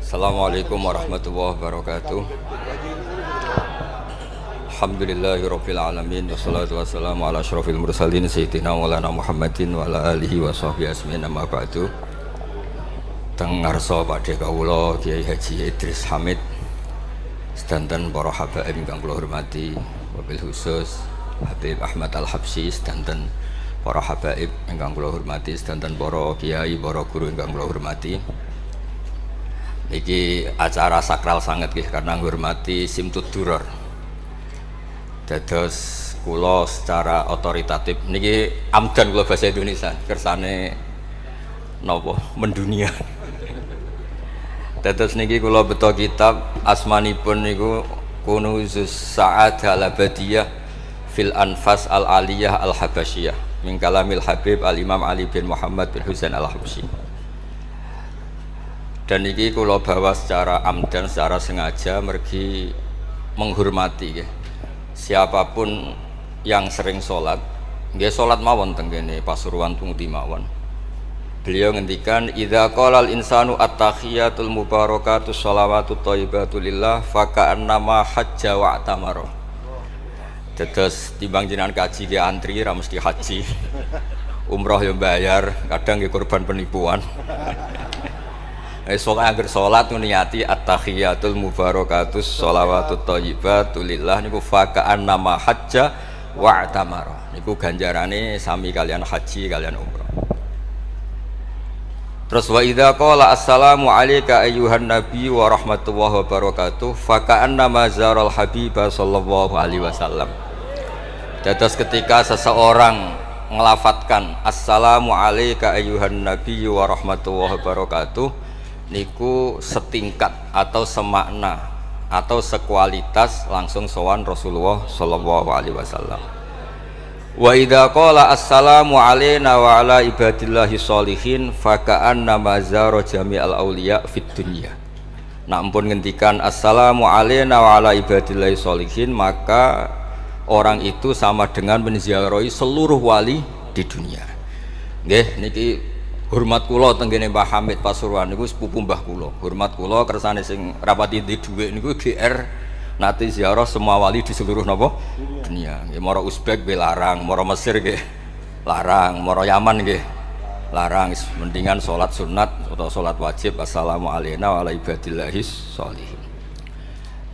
Assalamualaikum warahmatullahi wabarakatuh. Alhamdulillahirabbil alamin wassalatu wassalamu ala asyrofil mursalin sayyidina maulana Muhammadin wa ala alihi wa sahbihi ajmain amma ba'du. Teng ngarsa Pakde kawula Kiai Haji Idris Hamid sedanten para habaib ingkang kula hormati, wabil khusus Habib Ahmad Al-Habsyi sedanten para habaib ingkang kula hormati, sedanten para kiai, para guru ingkang kula hormati. Iki acara sakral sangat nggih karena ngurmati Simtud Duror. Dados kula secara otoritatif niki amdan kula bahasa Indonesia kersane napa mendunia. Dados niki kula beto kitab asmanipun niku Kunuzus Sa'adah Al-Abadiyah fil Anfas Al-Aliyah Al-Habasyiyah min kalamil Habib Al-Imam Ali bin Muhammad bin Husain Al-Habsyi. Dan ini kalau bawa secara amdan, secara sengaja mergi menghormati ya. Siapapun yang sering sholat, dia sholat mawon tenggene Pasuruan tunggu mawon. Beliau ngendikan idza qala al insanu at-tahiyatul mubarakatus sholawatut thayyibatu lillah faka'annama hajja wa tamara. Dados timbang jenengan kaji ge antri ra mesti haji. Umroh yang bayar, kadang ge korban penipuan. Soalnya agar sholat niati at-tahiyatul mubarakatus sholawatut thayyibatu lillah niku faka'an nama hajja wa tamara niku ganjarane sami kalian haji kalian umrah. Terus wa idza qala assalamu alayka ayyuhan nabi wa rahmatullahi wabarakatuh faka'an nama zaral habiba sallallahu alaihi wasallam. Dados ketika seseorang ngelafatkan assalamu alayka ayyuhan nabi wa rahmatullahi wabarakatuh niku setingkat atau semakna atau sekualitas langsung sowan Rasulullah sallallahu alaihi wasallam. Wa idza qala assalamu alaina wa ala ibadillahi sholihin faka'anna mazara jami'al auliya fid dunya. Nak ampun ngendikan assalamu alaina wa ala ibadillahi sholihin, maka orang itu sama dengan menziarahi seluruh wali di dunia. Nggih niki hormat kula tenggene Mbah Hamid Pasuruan niku sepupu mbah kula. Hormat kula kersane sing rapati di dhuwit niku GR nate ziarah semua wali di seluruh napa dunia. Nggih mara Uzbek nggih larang, mara Mesir nggih larang, mara Yaman nggih larang. Mendingan salat sunat atau salat wajib assalamu alayna wa ala ibadillahis sholihin.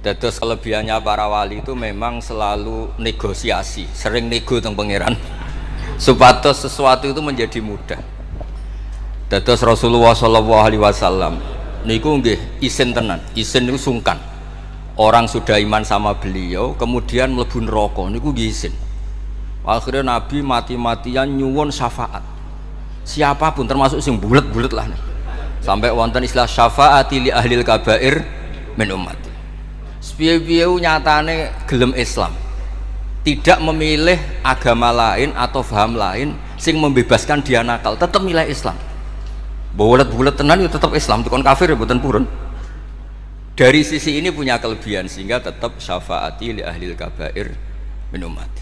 Dados kelebihannya para wali itu memang selalu negosiasi, sering nego teng pangeran supados sesuatu itu menjadi mudah. Dados Rasulullah sallallahu alaihi wasallam niku nggih isin tenan. Isin niku sungkan. Orang sudah iman sama beliau kemudian mlebu neraka niku nggih isin. Akhirnya Nabi mati-matian nyuwun syafaat. Siapapun termasuk sing bulet-bulet lah. Sampai wonten istilah syafaati li ahlil kabair min ummati. Piye-piye nyatane gelem Islam. Tidak memilih agama lain atau paham lain sing membebaskan dia nakal, tetap milih Islam. Bulet-bulet tenan itu tetap Islam, tukon kafir ya bukan purun. Dari sisi ini punya kelebihan sehingga tetap syafaati li ahlil kabair min ummati.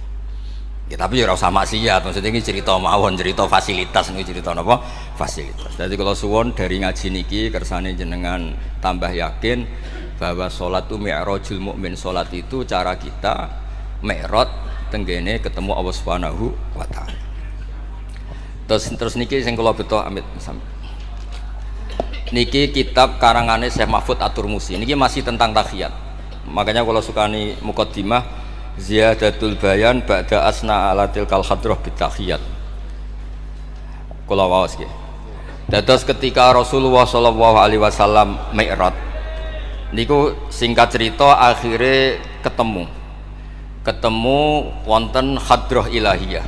Ya, tapi ya ora usah maksiat, maksudnya ini cerita mawon, cerita fasilitas ini cerita apa? Fasilitas. Jadi kalau suwon dari ngaji niki kersane jenengan tambah yakin bahwa sholat itu mi'rajul mukmin. Sholat itu cara kita mi'raj tenggene ketemu Allah Subhanahu wa taala. Terus niki sing kula beto amit sampe niki kitab karangane Syekh Mahfud At-Turmusi. Niki masih tentang tahiyat. Makanya kalau sukani muqaddimah ziyadatul bayan ba'da asna ala tilkal hadrah bitahiyat. Kula waos nggih. Dados ketika Rasulullah sallallahu alaihi wasallam mi'raj niku singkat cerita akhirnya ketemu wonten hadrah ilahiyah.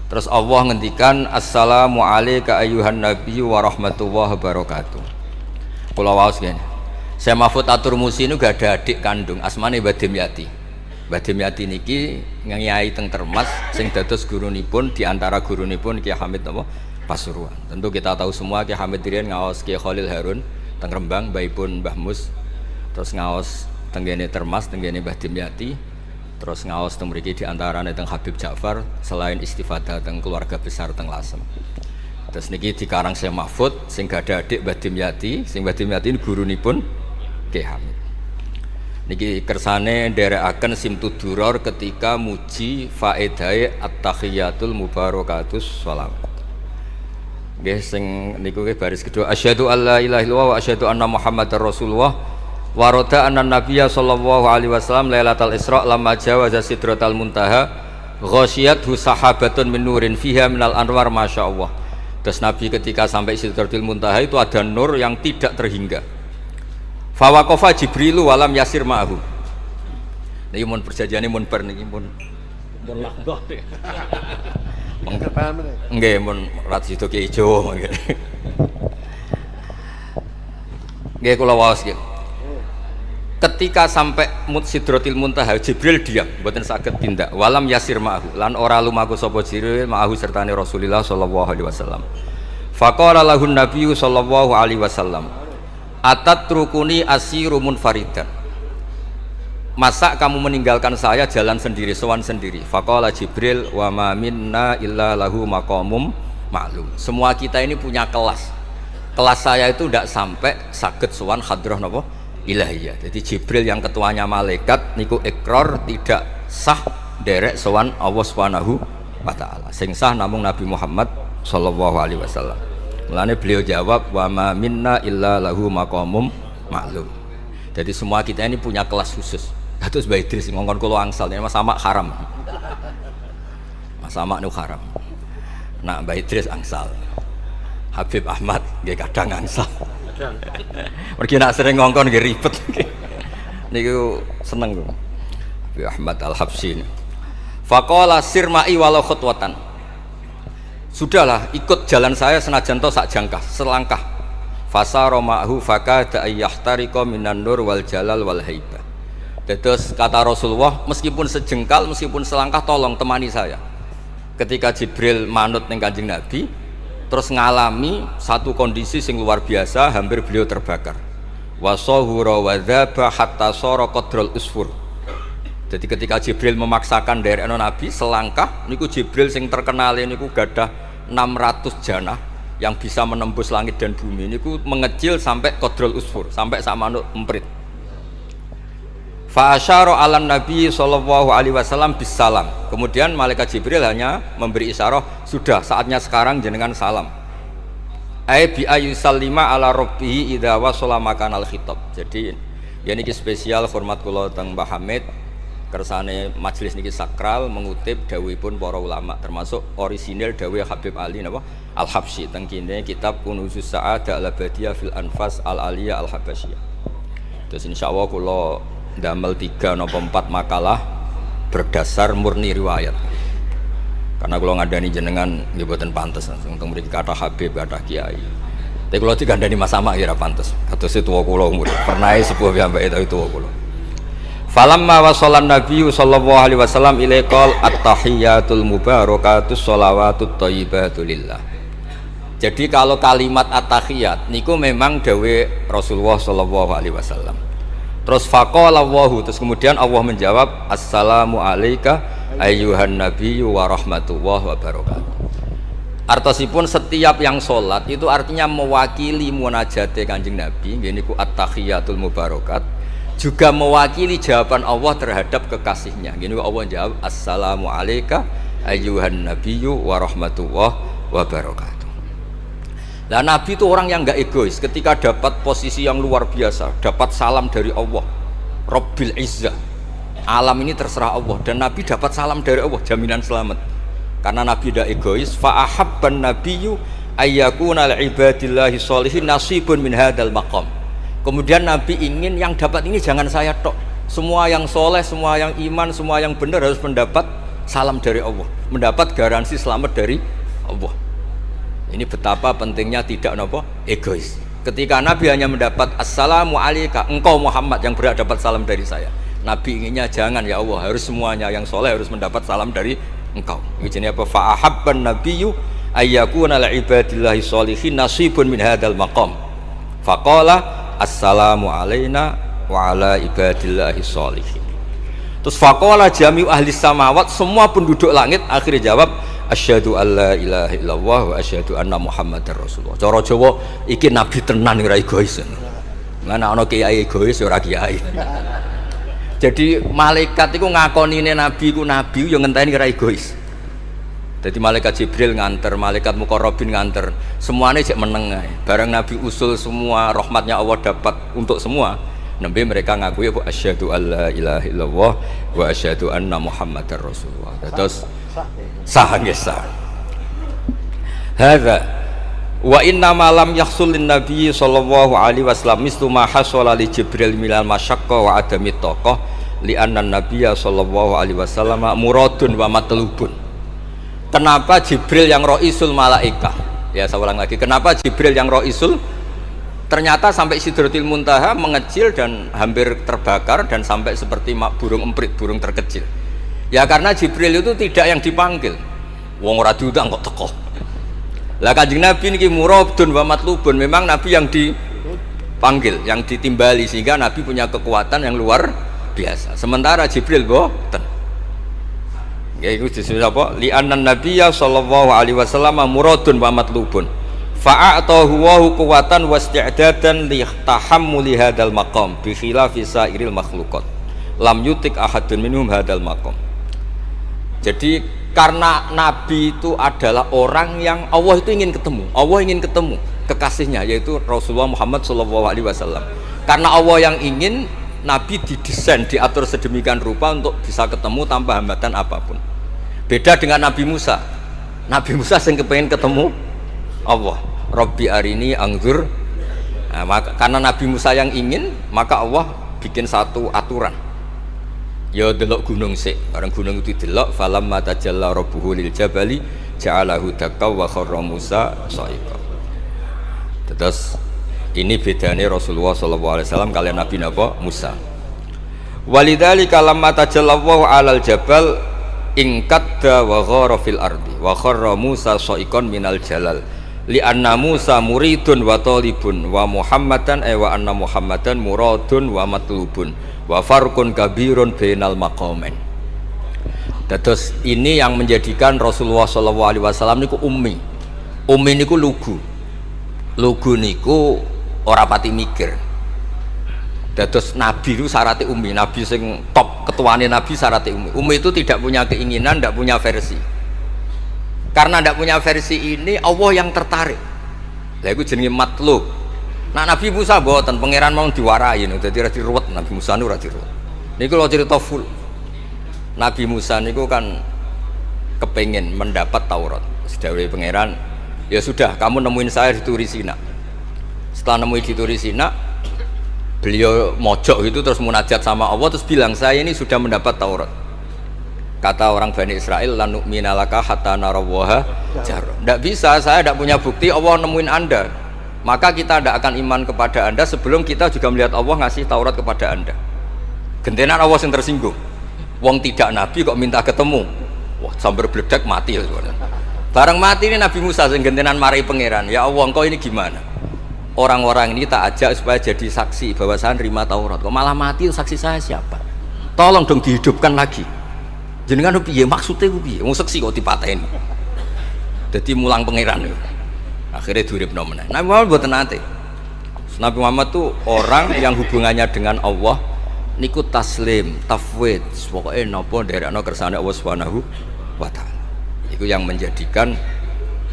Terus Allah ngendikan assalamu alayka ayyuhan nabi wa rahmatullahi wabarakatuh. Kula waos ngene. Syekh Mahfud At-Turmusi niku gak ada adik kandung asmane Mbah Dimyati. Mbah Dimyati niki nyai teng Termas sing dados gurunipun di antara gurunipun Kiai Hamid napa Pasuruan. Tentu kita tahu semua Kiai Hamid riyen ngaos Kiai Khalil Harun teng Rembang, mbaipun Mbah Mus. Terus ngaos tenggene Termas tenggene Mbah Dimyati. Terus ngaos teng mriki di antarane teng Habib Ja'far selain istifadah teng keluarga besar teng Lasem. Terus niki dikarang Syekh Mahfud sing gadah adik Mbah Dimyati, sing Mbah Dimyati ini gurunipun Ki Hamid. Niki kersane nderekaken Simtud-Duror ketika muji faedahe at-tahiyatul mubarakatus shalawat. Nggih sing niku nggih baris kedua asyhadu alla ilaha illallah wa asyhadu anna muhammadar rasulullah wa rada anna nabiyya sallallahu alaihi wasallam lailatul isra lamma jawaza sidratal muntaha ghasyiyathu sahabatun min nurin fiha minal anwar masyaallah. Terus Nabi ketika sampai sidratul muntaha itu ada nur yang tidak terhingga. Fa waqafa jibrilu walam yasir ma'hu. Niki mun perjanjiane mun bar niki mun lahdoh. Nggih mun rat sido ki ijo nggih. Nggih kula waos nggih. Ketika sampai Sidratil Muntaha Jibril diam, mboten saged tindak. Walam yasir ma'hu lan ora lumaku sapa Jibril ma'hu sertane Rasulullah sallallahu alaihi wasallam. Faqala lahun nabiyyu sallallahu alaihi wasallam, "Atatrukuni asiru munfaridan." Masa kamu meninggalkan saya jalan sendiri, sowan sendiri? Faqala Jibril, wa ma minna illa lahu maqamum ma'lum. Semua kita ini punya kelas. Kelas saya itu tidak sampai saged sowan hadrah napa ilahiyah. Jadi Jibril yang ketuanya malaikat niku ikrar tidak sah derek sowan Allah Subhanahu wa taala. Sing sah namung Nabi Muhammad sallallahu alaihi wasallam. Mulane beliau jawab, wa ma minna illa lahu maqamum ma'lum. Jadi semua kita ini punya kelas khusus. Terus Mbak Idris ngongkon kula angsal, Mas Samak haram. Mas Samak nu haram. Nah Mbak Idris angsal. Habib Ahmad nggih kadang angsal. Mergi nak sering ngongkon nggih ribet. Niku seneng kok. Habib Ahmad Al-Habsyi. Faqala sirma'i walau khutwatan. Sudahlah ikut jalan saya senajan to sak jangkah, selangkah. Fasara ma'hu fakada ayyahtariqa minan nur wal jalal wal haibah. Terus kata Rasulullah, meskipun sejengkal, meskipun selangkah, tolong temani saya. Ketika Jibril manut ning Kanjeng Nabi, terus ngalami satu kondisi sing luar biasa, hampir beliau terbakar. Wasahura wadzaba hatta sara qadrul usfur. Jadi ketika Jibril memaksakan dari Nabi selangkah, niku Jibril sing terkenal niku gadah 600 janah yang bisa menembus langit dan bumi. Niku mengecil sampai qadrul usfur, sampai sak manuk emprit. Fa asyara 'alan Nabi sallallahu alaihi wasallam bisalam. Kemudian malaikat Jibril hanya memberi isyarat, sudah saatnya sekarang jenengan salam. Ai bi ayusallima ala rabbih idza wasala makanal khitab. Jadi ya niki spesial hormat kula teng Mbah Hamid kersane majelis niki sakral mengutip dawuhipun para ulama termasuk orisinil dawuh Habib Ali napa Al-Habsyi teng kene kitab Kunuzus Sa'adah Al-Abadiyah fil Anfas Al-Aliyah Al-Habasyiyah. Terus insyaallah kula damel 3 napa 4 makalah berdasar murni riwayat. Karena kalau ngandani jenengan nggih boten pantes langsung teng mriki kathah Habib kathah kiai. Tapi kalau digandani Mas Samak ya ora pantes. Kados tuwa kula umur. Pernah sepuh piyambake itu tuwa kula. Falamma wasallan Nabi sallallahu alaihi wasallam ilaikal at-tahiyatul mubarakatus sholawatut thayyibatu lillah. Jadi kalau kalimat at-tahiyat niku memang dawuh Rasulullah sallallahu alaihi wasallam. Terus faqala Allahu, terus kemudian Allah menjawab, assalamu alayka ayyuhan nabiyyu wa rahmatullahi wa barakatuh. Artosipun setiap yang sholat itu artinya mewakili munajate Kanjeng Nabi, ini ku at-tahiyatul mubarakat, juga mewakili jawaban Allah terhadap kekasihnya. Gini Allah jawab, assalamu alayka ayyuhan nabiyyu wa rahmatullahi wa barakatuh. Nah Nabi itu orang yang nggak egois. Ketika dapat posisi yang luar biasa, dapat salam dari Allah, Rabbil Izzah, alam ini terserah Allah, dan Nabi dapat salam dari Allah, jaminan selamat. Karena Nabi tidak egois. Fa'ahabban nabiyyu ayyakuna li'ibadillahi sholihin nasibun min hadal maqam. Kemudian Nabi ingin yang dapat ini jangan saya tok, semua yang soleh, semua yang iman, semua yang benar harus mendapat salam dari Allah, mendapat garansi selamat dari Allah. Ini betapa pentingnya tidak nopo egois. Ketika Nabi hanya mendapat assalamu alayka, engkau Muhammad yang berhak dapat salam dari saya. Nabi inginnya jangan ya Allah, harus semuanya yang soleh harus mendapat salam dari engkau. Ini apa? Fa'ahabban nabiyyu ayyakuna li'ibadillahi sholihin nasibun min hadal maqam. Faqala assalamu alayna wa ala ibadillahi sholihin. Terus faqala jami'u ahli samawat, semua penduduk langit akhirnya jawab asyhadu alla ilaha illallah wa asyhadu anna muhammadar rasulullah. Cara Jawa iki nabi tenan ora egois. Mana ana kiai egois ora kiai. Jadi malaikat iku ngakonine nabi ku nabi yo ngenteni ora egois. Jadi malaikat Jibril nganter, malaikat Muqarrabin nganter, semuanya cek meneng ae. Bareng Nabi usul semua rahmatnya Allah dapat untuk semua. Nabi mereka ngaku ya asyhadu alla ilaha illallah wa asyhadu anna muhammadar rasulullah. Terus sah nggih sah. Hadza wa inna ma lam yahsul lin nabi sallallahu alaihi wasallam mislu ma hasala li Jibril minal masyaqqa wa adamit taqah li anna nabiyya sallallahu alaihi wasallam muradun wa matlubun. Kenapa Jibril yang ro'isul malaikah? Ya saya ulang lagi, kenapa Jibril yang ro'isul? Ternyata sampai Sidratil Muntaha mengecil dan hampir terbakar dan sampai seperti burung emprit, burung terkecil. Ya karena Jibril itu tidak yang dipanggil. Wong ora diundang kok teko. Lah Kanjeng Nabi niki muradun wa matlubun, memang Nabi yang dipanggil, yang ditimbali sehingga Nabi punya kekuatan yang luar biasa. Sementara Jibril boten. Ya itu disebut apa? Li'annan nabiyya sallallahu alaihi wasallam muradun wa matlubun. Fa'atahu wa quwwatan wa isti'dadan li tahammuli hadzal maqam bi khilafi sairil makhluqat. Lam yutik ahadun minhum hadzal maqam. Jadi karena nabi itu adalah orang yang Allah itu ingin ketemu. Allah ingin ketemu kekasihnya yaitu Rasulullah Muhammad sallallahu alaihi wasallam. Karena Allah yang ingin, Nabi didesain, diatur sedemikian rupa untuk bisa ketemu tanpa hambatan apapun. Beda dengan Nabi Musa. Nabi Musa yang kepengen ketemu Allah. Rabbi arini angzur. Nah, karena Nabi Musa yang ingin, maka Allah bikin satu aturan. Ya delok gunung sik. Bareng gunung itu delok, falamma tajalla rabbuhu lil jabali ja'alahu dakka wa kharra Musa sha'iqa. Terus ini bedanya Rasulullah SAW kalian Nabi Napa Musa. Walidzalika lamma tajallallahu 'alal jabal ingkadda wa ghara fil ardi wa kharra Musa sha'iqan minal jalal li anna Musa muridun wa talibun wa Muhammadan wa anna Muhammadan muradun wa matlubun wa farqun kabirun bainal maqamain. Terus ini yang menjadikan Rasulullah SAW niku ummi. Ummi niku lugu. Lugu niku ora pati mikir. Dados nabi itu syaratnya ummi, nabi sing top ketuane nabi syaratnya ummi. Ummi itu tidak punya keinginan, tidak punya versi. Karena tidak punya versi ini Allah yang tertarik. Lah iku jenenge matlub. Nah Nabi Musa mboten pangeran mau diwarai dadi ora diruwet Nabi Musa niku ora diruwet. Niku lho cerita full. Nabi Musa niku kan kepengin mendapat Taurat. Sedawuhe pangeran, ya sudah kamu nemuin saya di Turi Sina. Setelah nemuin di Turi Sina, beliau mojok itu terus munajat sama Allah terus bilang saya ini sudah mendapat Taurat. Kata orang Bani Israel, lan nu'mina laka hatta narawaha jarra. Tidak bisa, saya tidak punya bukti Allah nemuin Anda. Maka kita tidak akan iman kepada Anda sebelum kita juga melihat Allah ngasih Taurat kepada Anda. Gentenan Allah yang tersinggung. Wong tidak nabi kok minta ketemu. Wah, sambar bledek mati ya. Bareng mati ini Nabi Musa yang gentenan marahi pangeran. Ya Allah, engkau ini gimana? Orang-orang ini tak ajak supaya jadi saksi bahwa saya nerima Taurat. Kok malah mati, saksi saya siapa? Tolong dong dihidupkan lagi. Jenengan piye maksudnya piye? Wong seksi kok dipateni. Dadi mulang pangeran. Akhirnya duripno meneh. Nabi Muhammad mboten nate. Nabi Muhammad tuh orang yang hubungannya dengan Allah niku taslim, tafwid, pokoke napa nderekno kersane Allah Subhanahu wa taala. Iku yang menjadikan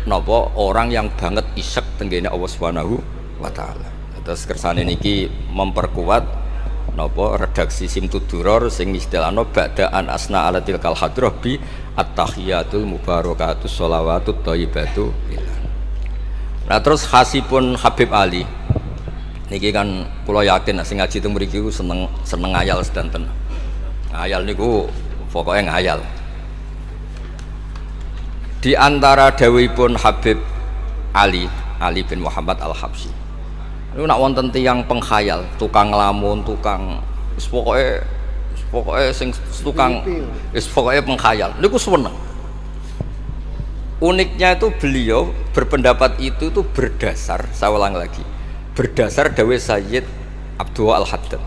napa orang yang banget isek tenggene Allah Subhanahu wa taala. Terus kersane niki memperkuat napa redaksi Simtud Duror sing istilahno ba'daan asna ala tilkal hadrah bi at-tahiyatul mubarakatus sholawatut thayyibatu. Nah terus khasipun Habib Ali niki kan kula yakin sing ngaji teng mriki seneng ngayal sedanten. Ngayal niku pokoke ngayal. Di antara dawuhipun Habib Ali bin Muhammad Al-Habsyi. Niku nak wonten tiyang pengkhayal, tukang nglamun, tukang wis pokoke sing tukang wis pokoke pengkhayal. Niku seneng. Uniknya itu beliau berpendapat itu berdasar, saya ulang lagi, berdasar dawuh Sayyid Abdul Al-Haddad.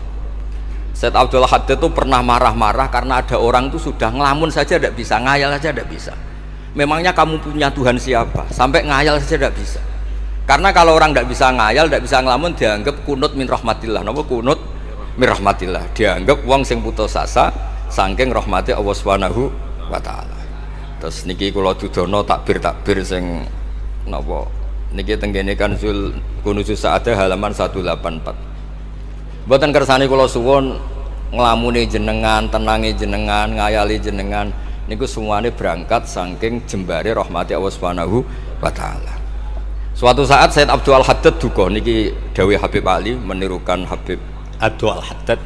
Sayyid Abdul Al-Haddad itu pernah marah-marah karena ada orang itu sudah ngelamun saja tidak bisa, ngayal saja tidak bisa. memangnya kamu punya Tuhan siapa? Sampai ngayal saja tidak bisa. Karena kalau orang tidak bisa ngayal, tidak bisa ngelamun, dianggap kunut min rahmatillah. Napa kunut min rahmatillah? Dianggap wong sing putus asa saking rahmati Allah Subhanahu wa taala. Terus niki kula dudono takbir sing napa niki teng kene kan Kunuzul Sa'adah halaman 184. Mboten kersane kula suwun nglamune jenengan, tenange jenengan, ngayali jenengan niku semuanya berangkat saking jembare rahmati Allah Subhanahu wa taala. Suatu saat Sayyid Abdul Al-Haddad duka niki dawuh Habib Ali menirukan Habib Abdul Al-Haddad.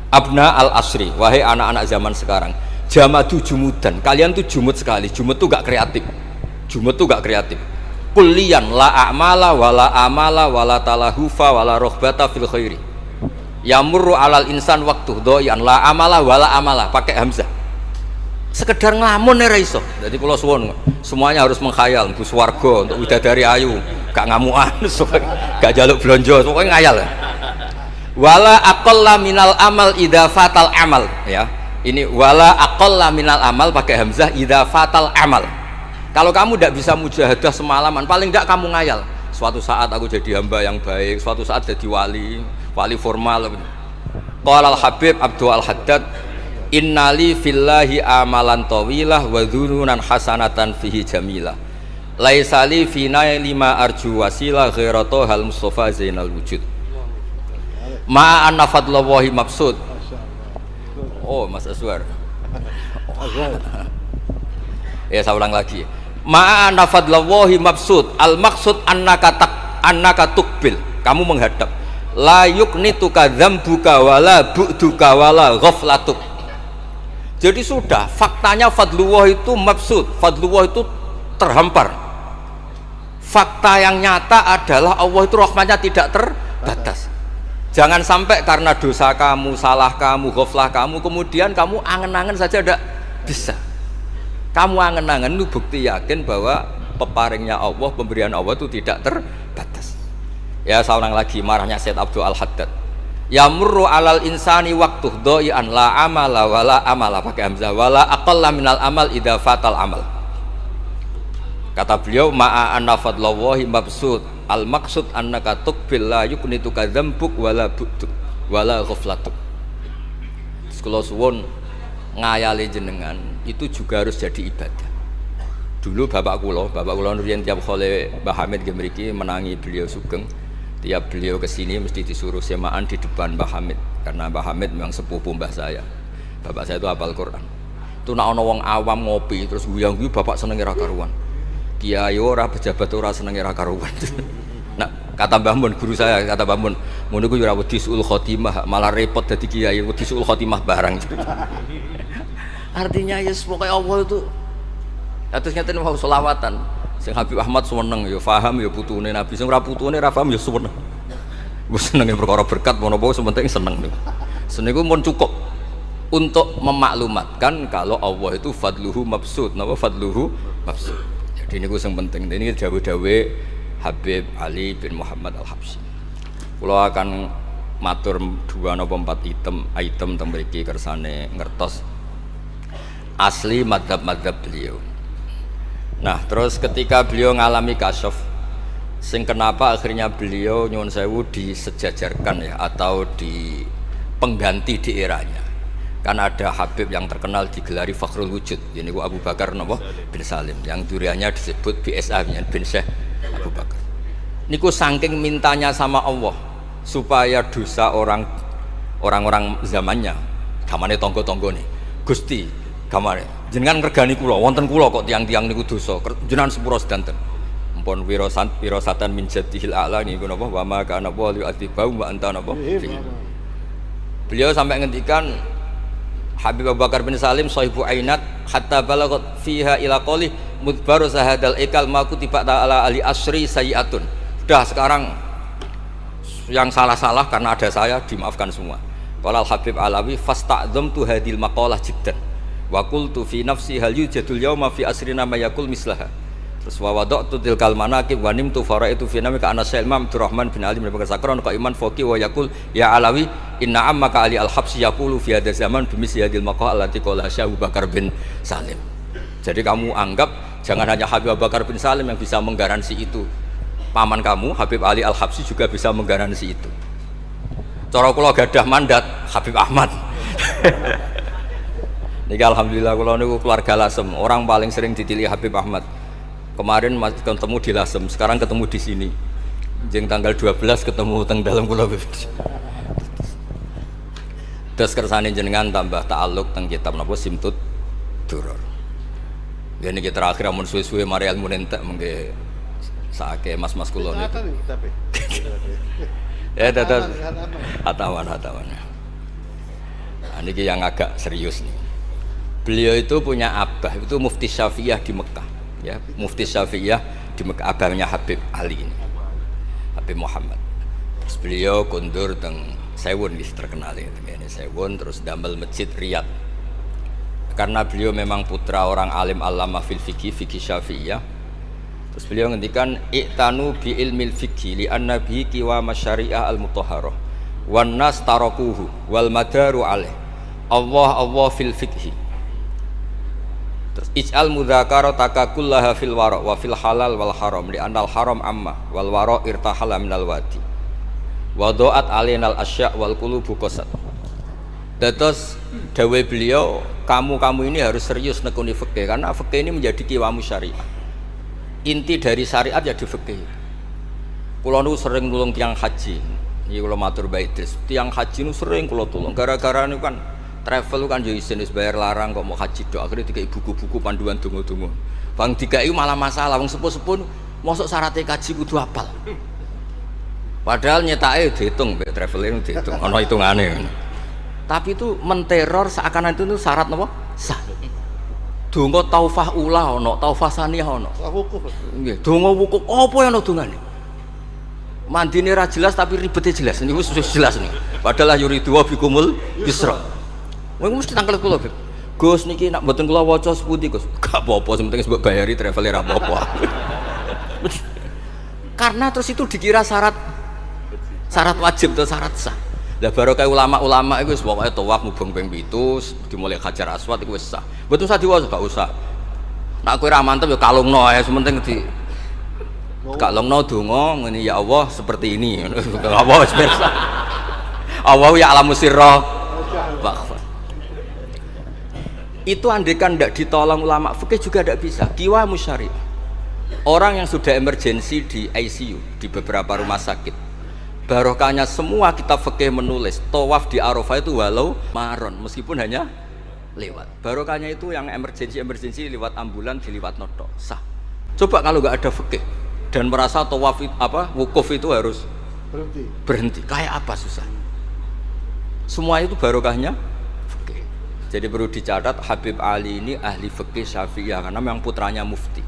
Abna al-asri, wahai anak-anak zaman sekarang, jamadu jumudan, kalian tuh jumud sekali. Jumud tuh gak kreatif. Jumud tuh gak kreatif. Kullian la a'mala wala amala wala talahufa wala rohbata fil khairi. Yamurru alal insan waktu doyan la amala wala amala, pakai hamzah. Sekedar ngelamun ora iso. Jadi kula suwun semuanya harus menghayal mlebu swarga untuk widadari ayu, gak ngamukan, gak jaluk blonjo, pokoknya ngayal. Wala aqalla minal amal idza fatal amal, ya. Ini wala aqalla minal amal pakai hamzah idza fatal amal. Kalau kamu tidak bisa mujahadah semalaman, paling tidak kamu ngayal. Suatu saat aku jadi hamba yang baik, suatu saat jadi wali formal. Qala al-Habib Abdul Al-Haddad, innali fillahi amalan tawilah wa dhununan hasanatan fihi jamilah. Laisali fina lima arju wasilah ghairatu hal Mustafa Zainal Wujud. Ma'an fadlallahi mabsud. Oh, Mas Aswar. Ya, saya ulang lagi. Ma'an fadlallahi mabsud. Al maksud annaka tukbil. Kamu menghadap. La yuknituka dzambuka wala bu'duka wala ghaflatuk. Jadi sudah, faktanya fadlullah itu mabsud, fadlullah itu terhampar. Fakta yang nyata adalah Allah itu rahmatnya tidak terbatas. Jangan sampai karena dosa kamu, salah kamu, ghaflah kamu, kemudian kamu angen-angen saja tidak bisa. Kamu angen-angen itu bukti yakin bahwa peparingnya Allah, pemberian Allah itu tidak terbatas. Ya, saya ulang lagi marahnya Sayyid Abdul Al-Haddad. Yamurru alal insani waktu doyan la amala wala amala pakai hamzah wala aqalla minal amal idza fatal amal. Kata beliau ma'a anna fadlallahi mabsud al maksud annaka tuqbil la yuknituka dzambuk wala bu'duk wala ghaflatuk. Kula suwun ngayali jenengan itu juga harus jadi ibadah. Dulu bapak kula riyen tiap khole Mbah Hamid nggih mriki menangi beliau sugeng. Tiap beliau kesini mesti disuruh semaan di depan Mbah Hamid karena Mbah Hamid memang sepupu mbah saya. Bapak saya itu hafal Quran. Itu nak ono wong awam ngopi terus guyang-guyu bapak seneng ra karuan. Kiai ora pejabat ora seneng ra karuan. Nah, kata Mbah Mun guru saya, kata Mbah Mun, ngono ku ora wedi suul khotimah, malah repot dadi kiai wedi suul khotimah barang. Artinya ya pokoke Allah itu atus ngeten mau selawatan. Sing Habib Ahmad seneng ya paham ya putune Nabi, sing ora putune ora paham ya seneng. Wis senenge perkara berkat menapa sementing seneng niku. Seniku mun cukup untuk memaklumatkan kalau Allah itu fadluhu mabsud. Napa fadluhu mabsud. Jadi niku sing penting. Ini dawuh-dawuh Habib Ali bin Muhammad Al-Habsyi. Kula akan matur 2 napa 4 item teng mriki kersane ngertos asli madzhab-madzhab beliau. Nah, terus ketika beliau ngalami kasyaf, sing kenapa akhirnya beliau nyuwun sewu disejajarkan ya atau di pengganti di eranya. Kan ada Habib yang terkenal digelari Fakhrul Wujud, ini Abu Bakar napa bin Salim, yang duriannya disebut BSA bin Syekh Abu Bakar. Niku saking mintanya sama Allah supaya dosa orang-orang zamannya, gamane tonggo-tonggo nih, Gusti, gamane jenengan ngregani kula, wonten kula kok tiang-tiang niku dosa, jenengan sepura sedanten. Mumpun wirosatan min jadihil a'la niku napa wa ma kana wa yu'adzibahum wa anta napa. Beliau sampai ngendikan Habib Abu Bakar bin Salim sahibu ainat hatta balagot fiha ila qoli mudbaru sahadal ikal ma kutiba ta'ala ali asri sayiatun. Sudah sekarang yang salah-salah karena ada saya dimaafkan semua. Qala Habib Alawi fasta'dzamtu hadil maqalah jiddan wa qultu fi nafsi hal yujadul yauma fi asrina ma yaqul mislaha. Terus wa wada'tu tilkal manaqib wa nimtu faraitu fi namika ana Imam Abdurrahman bin Ali bin Bakar Sakron qaiman faqi wa yaqul ya Alawi inna ammaka Ali al-Habsyi yaqulu fi hadha zaman bimisli hadil maqal allati qala Syekh Abu Bakar bin Salim. Jadi kamu anggap Jangan hanya Habib Abu Bakar bin Salim yang bisa menggaransi itu. Paman kamu Habib Ali Al-Habsyi juga bisa menggaransi itu. Cara kula gadah mandat Habib Ahmad. Niki alhamdulillah kula niku keluarga Lasem, orang paling sering ditilih Habib Ahmad. Kemarin ketemu di Lasem, sekarang ketemu di sini. Jeng tanggal 12 ketemu teng dalam kula. Terus kersane jenengan tambah ta'alluq teng kitab napa Simtud Duror. Ya niki terakhir amun suwe-suwe mari ilmu entek mengke saake mas-mas kula niku. Ya dados hatawan. Nah, niki yang agak serius nih. Beliau itu punya abah, itu Mufti Syafi'iyah di Mekah. Ya, Mufti Syafi'iyah di Mekah, abahnya Habib Ali ini. Habib Muhammad. Terus beliau kondur teng Sewun terkenal ini Sewun, terus damel masjid Riyadh. Karena beliau memang putra orang alim alama fil fikih Syafi'iyah. Terus beliau ngendikan iktanu bi ilmil fikih li anna bi qiwa masyari'ah al mutahharah wan nas tarakuhu wal madaru alaih. Allah fil fikhi. Terus ij'al mudzakarata kullaha fil wara wa fil halal wal haram li anal haram amma wal wara irtahala minal wadi. Wadoat alinal asya wal qulubu qasad. Terus dawuh beliau, kamu ini harus serius nekuni fikih karena fikih ini menjadi kiwamu syariah. Inti dari syariat ya di fikih. Kula nu sering nulung tiang haji. Iki kula matur Mbak Idris, tiang haji nu sering kula tulung. Gara-gara niku kan travel kan yo isin wis bayar larang kok mau haji tok. Akhire dikai buku-buku panduan donga-donga. Bang dikai malah masalah wong sepuh-sepuh mosok syaratnya kaji kudu hafal. Padahal nyetake dihitung, mbek traveling dihitung, ana hitungane. Tapi itu menteror seakan itu syarat napa? Sah. Donga taufah ula ana, taufah saniyah ana. Wukuf. Nggih, donga wukuf apa yang ana dongane? Mandine ra jelas tapi ribete jelas. Niku wis jelas nih. Padahal yuridu wa bikumul yusra. Wong mesti tangkel kula, Gus niki nak mboten kula waca sepundi, Gus. Gak apa-apa, sing penting wis mbok bayari travel ra apa-apa. Karena terus itu dikira syarat wajib atau syarat sah. Lah baru kayak ulama-ulama itu pokoknya tawaf mubeng ping 7 dimulai Hajar Aswad itu wis sah. Mboten usah diwaca, gak usah. Nek kowe ra mantep ya kalungno ae, sementing di kalungno donga ngene ya Allah seperti ini. Apa wis pirsa. Allah ya alamu sirra. Itu andekan ndak ditolong ulama fikih juga ndak bisa. Kiwa musyari. Orang yang sudah emergensi di ICU di beberapa rumah sakit. Barokahnya semua kitab fikih menulis tawaf di Arafah itu walau maron meskipun hanya lewat. Barokahnya itu yang emergensi lewat ambulan diliwat noto sah. Coba kalau nggak ada fikih dan merasa tawaf wukuf itu harus berhenti. Kayak apa susah? Semua itu barokahnya fikih. Jadi perlu dicatat Habib Ali ini ahli fikih Syafi'iyah karena memang putranya mufti.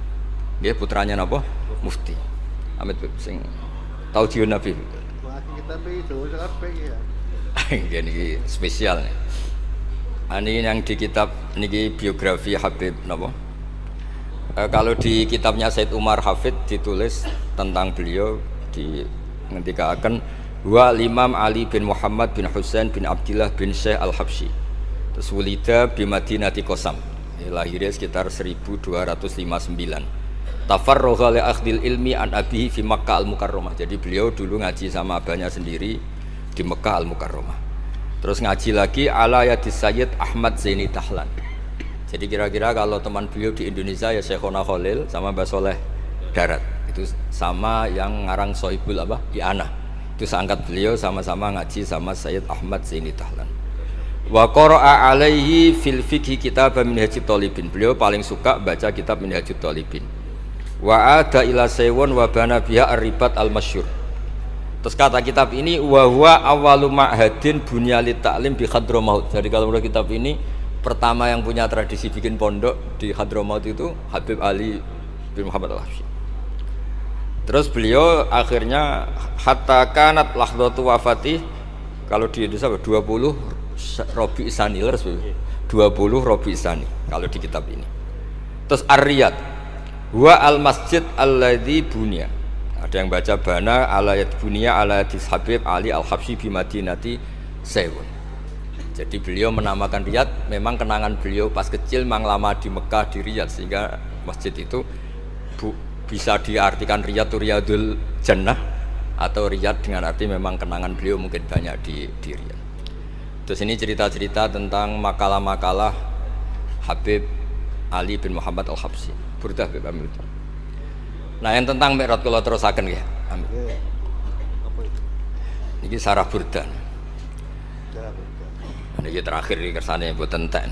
Dia putranya apa? Mufti. Amit sing tahu jiun Nabi. Tapi itu ya. Ini spesial nih. Ini yang di kitab ini biografi Habib napa? Kalau di kitabnya Said Umar Hafid ditulis tentang beliau di ngendikaken wa Imam Ali bin Muhammad bin Husain bin Abdullah bin Syekh Al-Habsyi. Terus wulida bi Madinati Qasam. Lahirnya sekitar 1259. Tafarrugha li akhdil ilmi an abihi fi Makkah al-Mukarramah. Jadi beliau dulu ngaji sama abahnya sendiri di Mekah al-Mukarramah. Terus ngaji lagi ala yadis Sayyid Ahmad Zaini Dahlan. Jadi kira-kira kalau teman beliau di Indonesia ya Syekhona Khalil sama Mbah Soleh Darat. Itu sama yang ngarang Sohibul I'anah. Itu seangkat beliau sama-sama ngaji sama Sayyid Ahmad Zaini Dahlan. Wa qara'a alaihi fil fiqhi kitab Minhajut Thalibin. Beliau paling suka baca kitab Minhajut Thalibin. Wa ada ila Sewon wa bana biha ar-ribat al-masyhur. Terus kata kitab ini wa huwa awwalu ma'hadin bunya li ta'lim bi Hadramaut. Jadi kalau menurut kitab ini pertama yang punya tradisi bikin pondok di Hadramaut itu Habib Ali bin Muhammad Al-Habsyi. Terus beliau akhirnya hatta kanat lahdatu wafati, kalau di Indonesia 20 Rabi Isani, 20 Rabi Isani kalau di kitab ini. Terus Ar-Riyad wa al-masjid alladzi bunya. Ada yang baca bana alayat bunya alayat Habib Ali Al-Habsyi bi Madinati Sewun. Jadi beliau menamakan Riyadh memang kenangan beliau pas kecil memang lama di Mekah di Riyadh sehingga masjid itu bisa diartikan riyad itu riyadul jannah atau riyad dengan arti memang kenangan beliau mungkin banyak di Riyadh. Terus ini cerita-cerita tentang makalah-makalah Habib Ali bin Muhammad Al-Habsyi. Burdah Habib Amil. Nah yang tentang Mi'raj kalau terusaken ya. Amin. Apa itu? Ini sarah burdah. Cara berdoa. Ini terakhir di kersane mboten entek.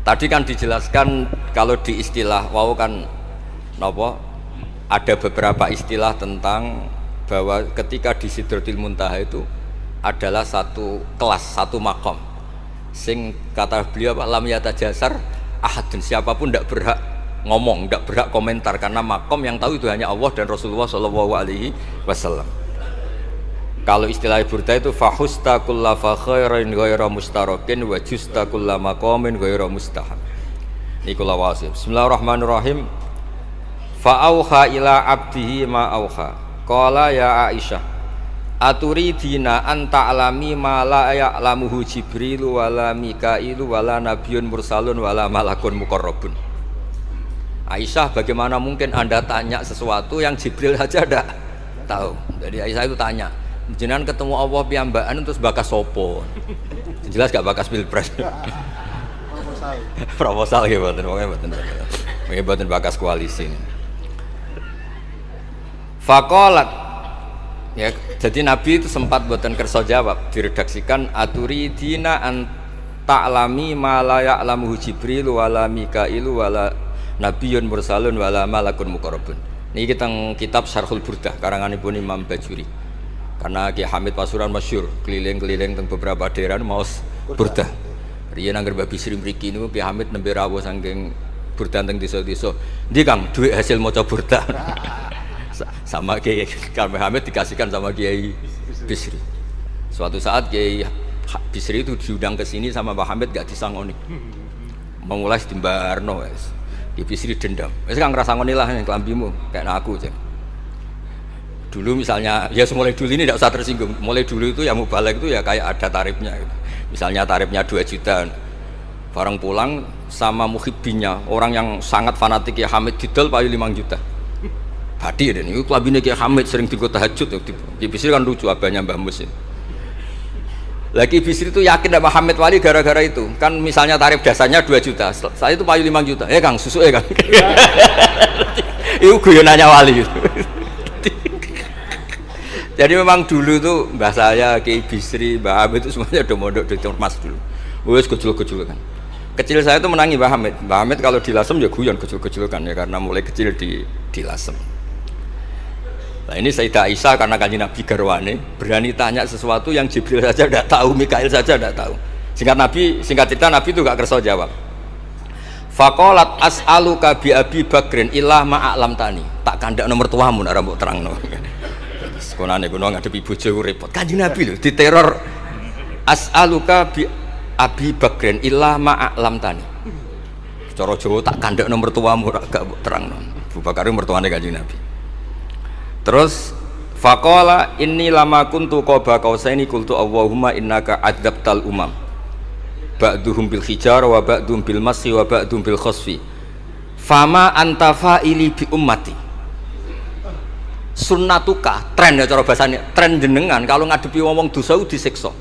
Tadi kan dijelaskan kalau di istilah wau kan napa ada beberapa istilah tentang bahwa ketika di Sidratul Muntaha itu adalah satu kelas, satu makom. Sing kata beliau Pak lam yatajasar ahadun, siapapun tidak berhak ngomong, tidak berhak komentar karena makom yang tahu itu hanya Allah dan Rasulullah SAW. Kalau istilah burda itu fahusta kulla fakhairin ghaira mustarakin wa justa kulla maqamin ghaira mustahab. Nikulah wasif. Bismillahirrahmanirrahim. Fa'auha ila abdihi ma auha. Qala ya Aisyah aturidina an ta'lami ma la ya'lamuhu Jibril wala Mikailu wala nabiyyun mursalun wala malakun muqarrabun. Aisyah, bagaimana mungkin Anda tanya sesuatu yang Jibril saja tidak tahu. Jadi Aisyah itu tanya, jenengan ketemu Allah piyambakan terus bakas sopo? Jelas gak bakas pilpres. Proposal. Proposal ya mboten bakas koalisi. Faqalat ya, jadi Nabi itu sempat buatan kersa jawab, diredaksikan aturidina an ta'lami ma la ya'lamuhu Jibril wala Mikailu wala nabiyyun mursalun wala malakun muqarrabun. Niki teng kitab Syarhul Burdah karanganipun Imam Bajuri. Karena Ki Hamid Pasuruan masyhur keliling-keliling teng beberapa daerah maos burdah. Riyen angger Mbah Bisri mriki niku Ki Hamid nembe rawuh saking burdah teng desa-desa. Ndi Kang duit hasil maca burdah. Sama Kiai Kamil Hamid dikasihkan sama Kiai Bisri. Suatu saat Kiai Bisri itu diundang ke sini sama Pak Hamid gak disangoni. Memulai dimbarno wes. Kiai Bisri dendam. Wes kan ngrasangoni lah yang kelambimu kayak aku aja. Dulu misalnya ya mulai dulu ini tidak usah tersinggung. Mulai dulu itu yang mubalek itu ya kayak ada tarifnya gitu. Misalnya tarifnya 2 juta. Barang pulang sama muhibbinya, orang yang sangat fanatik ya Hamid didol payu 5 juta. Hadir dan itu kelabine Kiai Hamid sering digo tahajud. Kiai Bisri kan lucu abahnya Mbah Mus. Lagi Bisri itu yakin sama Hamid Wali gara-gara itu. Kan misalnya tarif dasarnya 2 juta. Saya itu payu 5 juta. Kang, susu Kang. Itu guyonannya Wali itu. Jadi memang dulu tuh mbah saya, Kiai Bisri, Mbah Hamid itu semuanya udah mondok di Mas dulu. Wes kecil-kecil kan. Kecil saya itu menangi Mbah Hamid. Mbah Hamid kalau dilasem ya guyon kecil-kecil kan ya karena mulai kecil dilasem. Nah ini Sayyidah Aisyah karena kanjeng Nabi garwane berani tanya sesuatu yang Jibril saja tidak tahu, Mikail saja tidak tahu. Singkat cerita Nabi itu gak kersa jawab. Faqalat as'aluka bi Abi Bakrin illah ma'alam tani. Tak kandak nomor tuamu nak rambut terangno. Sekonane kuno ngadepi bojo repot. Kanjeng Nabi lho diteror as'aluka bi Abi Bakrin illah ma'alam tani. Cara Jawa tak kandak nomor tuamu gak terangno. Abu Bakar mertuane kanjeng Nabi. Terus faqala inni lama kuntu qaba qausaini qultu Allahumma innaka adzabtal umam ba'duhum bil hijar wa ba'dhum bil masyi wa ba'dhum bil khasfi fama anta fa'ili bi ummati. Sunnatuka tren ya cara bahasane, tren jenengan kalau ngadepi wong dosa disiksa.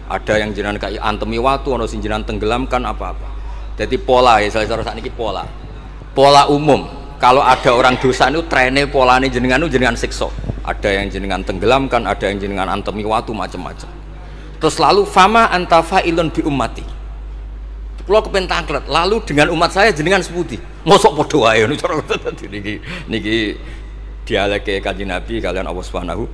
Ada yang jenengan kaya antemi watu, ana sing jenengan tenggelamkan apa-apa. Jadi pola ya cara sakniki pola umum. Kalau ada orang dosa itu trennya polanya jenengan itu jenengan siksa. Ada yang jenengan tenggelamkan, ada yang jenengan antemi watu macam-macam. Terus lalu fama anta fa'ilun bi ummati. Kula kepen tanglet, lalu dengan umat saya jenengan seputi. Mosok padha wae niku cara niki dialeke Kanjeng Nabi kalian Allah Subhanahu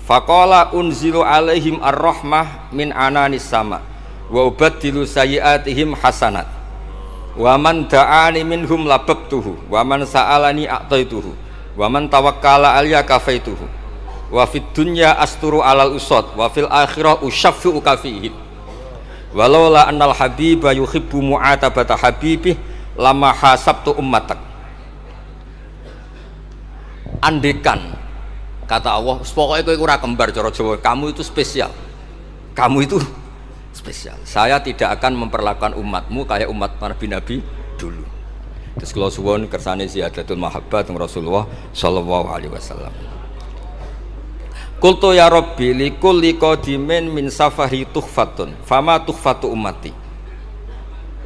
faqala unzilu alaihim ar-rahmah min ananis sama wa ubaddilu sayyi'atihim hasanat. Wa man da'ani minhum lababtuhu wa man sa'alani a'taituhu wa man tawakkala alayya kafaituhu wa fid dunya asturu alal usad wa fil akhirah usyaffi'u kafihim walaula annal habiba yuhibbu mu'atabata habibih lama hasabtu ummatak. Andekan kata Allah pokoknya kowe ora kembar cara Jawa, kamu itu spesial, kamu itu spesial. Saya tidak akan memperlakukan umatmu kayak umat Nabi-Nabi dulu. Terus kula suwun kersane ziyadatul mahabbah teng Rasulullah sallallahu alaihi wasallam. Qultu ya Rabbi likulli qadimin min safari tuhfatun fama tuhfatu ummati.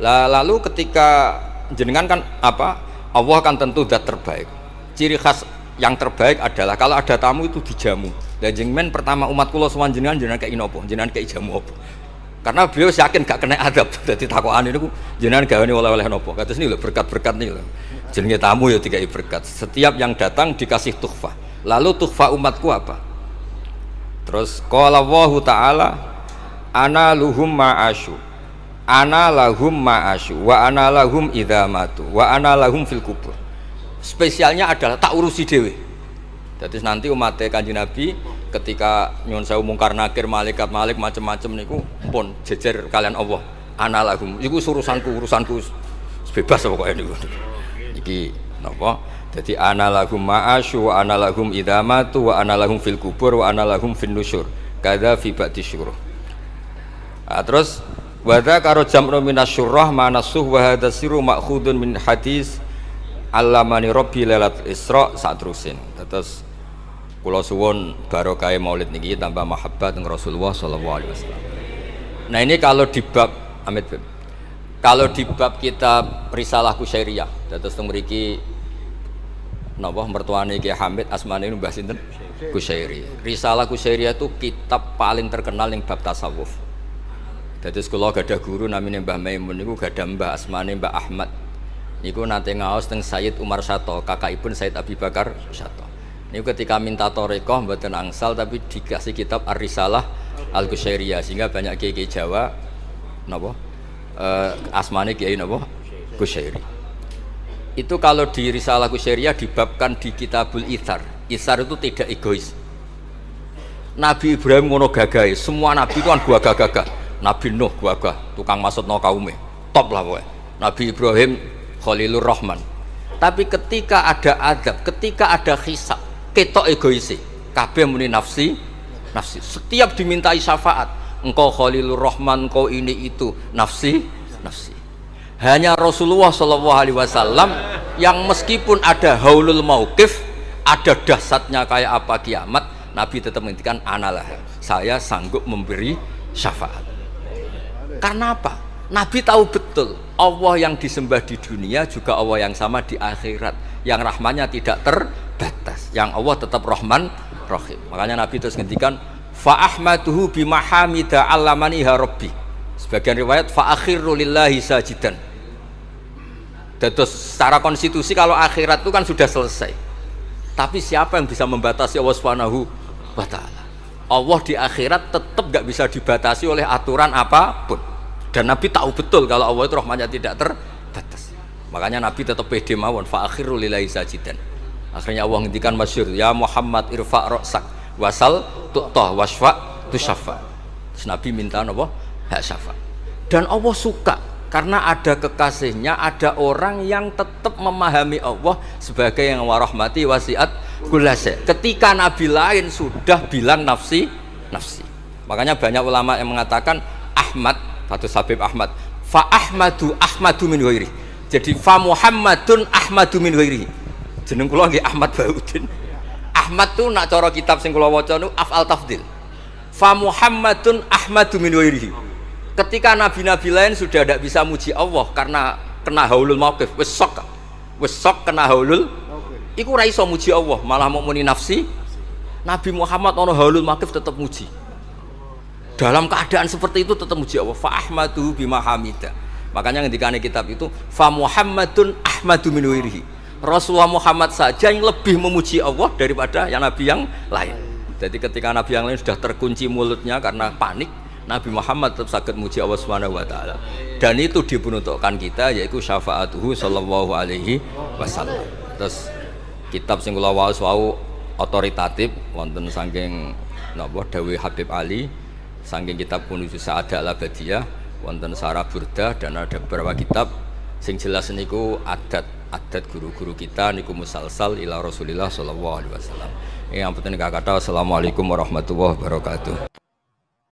Lalu ketika jenengan kan apa? Allah kan tentu zat terbaik. Ciri khas yang terbaik adalah kalau ada tamu itu dijamu. Dan jenengan pertama umat kula sowan jenengan kei napa? Jenengan kei jamu apa? Karena beliau yakin gak kena adab. Dadi takokan niku jenengan gawane oleh-oleh napa? Kados niku lho berkat-berkat niku lho. Jenenge tamu ya dikai berkat. Setiap yang datang dikasih tuhfah. Lalu tuhfah umatku apa? Terus qala Allahu ta'ala ana luhum ma'asyu. Ana lahum ma'asyu wa ana lahum idza matu wa ana lahum fil kubur. Spesialnya adalah tak urusi dhewe. Jadi nanti umat Kanjeng Nabi ketika nyuwun sewu mungkar nakir malaikat malik macam-macam niku pun jejer kalian Allah. Ana lahum iku urusanku bebas pokoke niku. Iki napa? Jadi ana lahum ma'asyu wa ana lahum idza matu wa ana lahum fil kubur wa ana lahum fin nusyur. Kadza fi ba'di syuruh. Terus wadza karo jam'u minasyurrah manasuh wa hadza sirru ma'khudun min hadis allamani rabbi lailatul isra satrusin. Terus kula suwun barokah maulid niki tambah mahabbah dengan Rasulullah sallallahu alaihi wasallam. Nah ini kalau di bab Amit Beb. Kalau di bab kitab Risalah Kusyairiyah, terus mriki napa mertuane Ki Hamid asmane Mbah sinten? Kusyairi. Risalah Kusyairiyah itu kitab paling terkenal yang bab tasawuf. Dadi kula gadah guru namine Mbah Maimun niku gadah Mbah asmane Mbah Ahmad. Niku nate ngaos teng Sayyid Umar Sato, kakakipun Sayyid Abi Bakar Sato. Niku ketika minta thariqah mboten angsal tapi dikasih kitab Ar-Risalah Al-Kusyairiyah sehingga banyak kiai Jawa napa asmane kiai napa Kusyairi. Itu kalau di Risalah Kusyairiyah dibabkan di Kitabul Itsar. Itsar itu tidak egois. Nabi Ibrahim ngono gagahe, semua nabi itu kan gagah-gagah. Nabi Nuh gagah, tukang maksudno kaume. Top lah kowe. Nabi Ibrahim Khalilur Rahman. Tapi ketika ada adab, ketika ada hisab, ketok egoise. Kabeh muni nafsi. Setiap dimintai syafaat, engkau Khalilur Rahman, engkau ini itu, nafsi. Hanya Rasulullah sallallahu alaihi wasallam yang meskipun ada haulul mauqif, ada dahsyatnya kayak apa kiamat, Nabi tetap menghentikan analah. Saya sanggup memberi syafaat. Karena apa? Nabi tahu betul Allah yang disembah di dunia juga Allah yang sama di akhirat, yang rahmannya tidak terbatas, yang Allah tetap Rahman Rahim. Makanya Nabi terus ngendikan fa ahmaduhu bimahamida allamani ya rabbi. Sebagian riwayat fa akhiru lillahi sajidan. Terus secara konstitusi kalau akhirat itu kan sudah selesai. Tapi siapa yang bisa membatasi Allah Subhanahu wa taala? Allah di akhirat tetap gak bisa dibatasi oleh aturan apapun. Dan Nabi tahu betul kalau Allah itu rahmatnya tidak terbatas. Makanya Nabi tetap pede mawon fa akhiru lillahi sajidan. Akhirnya Allah ngendikan masyhur ya Muhammad irfa' ra'sak wasal tu'tah wasfa' tusaffa. Terus Nabi minta napa? Hak syafaat. Dan Allah suka karena ada kekasihnya, ada orang yang tetap memahami Allah sebagai yang warahmati wasiat kullase. Ketika Nabi lain sudah bilang nafsi. Makanya banyak ulama yang mengatakan Ahmad, Fathus Habib Ahmad, fa Ahmadu min ghairi. Jadi fa Muhammadun Ahmadu min ghairi. Jeneng kula nggih Ahmad Baudin. Ahmad tuh nak cara kitab sing kula waca niku af'al tafdil. Fa Muhammadun Ahmadu min ghairi. Ketika nabi-nabi lain sudah tidak bisa muji Allah karena kena haulul mauqif, wis sok kena haulul. Iku ora iso muji Allah, malah mau muni nafsi. Nabi Muhammad ono haulul mauqif tetap muji. Dalam keadaan seperti itu tetap muji Allah. Fa ahmadu bima hamida. Makanya ngendikane kitab itu fa Muhammadun Ahmadu min ghairihi. Rasulullah Muhammad saja yang lebih memuji Allah daripada yang nabi yang lain. Jadi ketika nabi yang lain sudah terkunci mulutnya karena panik, Nabi Muhammad tetap sakit muji Allah Subhanahu wa taala. Dan itu diperuntukkan kita yaitu syafaatuhu sallallahu alaihi wasallam. Terus kitab sing kula waos wau otoritatif wonten saking napa dawuh Habib Ali, saking kitab Kunuz Sa'adah Al-Abadiyah, wonten Sarah Burdah, dan ada beberapa kitab sing jelas niku adat guru-guru kita niku musalsal ila Rasulillah sallallahu alaihi wasallam. Yang penting kata assalamualaikum warahmatullahi wabarakatuh.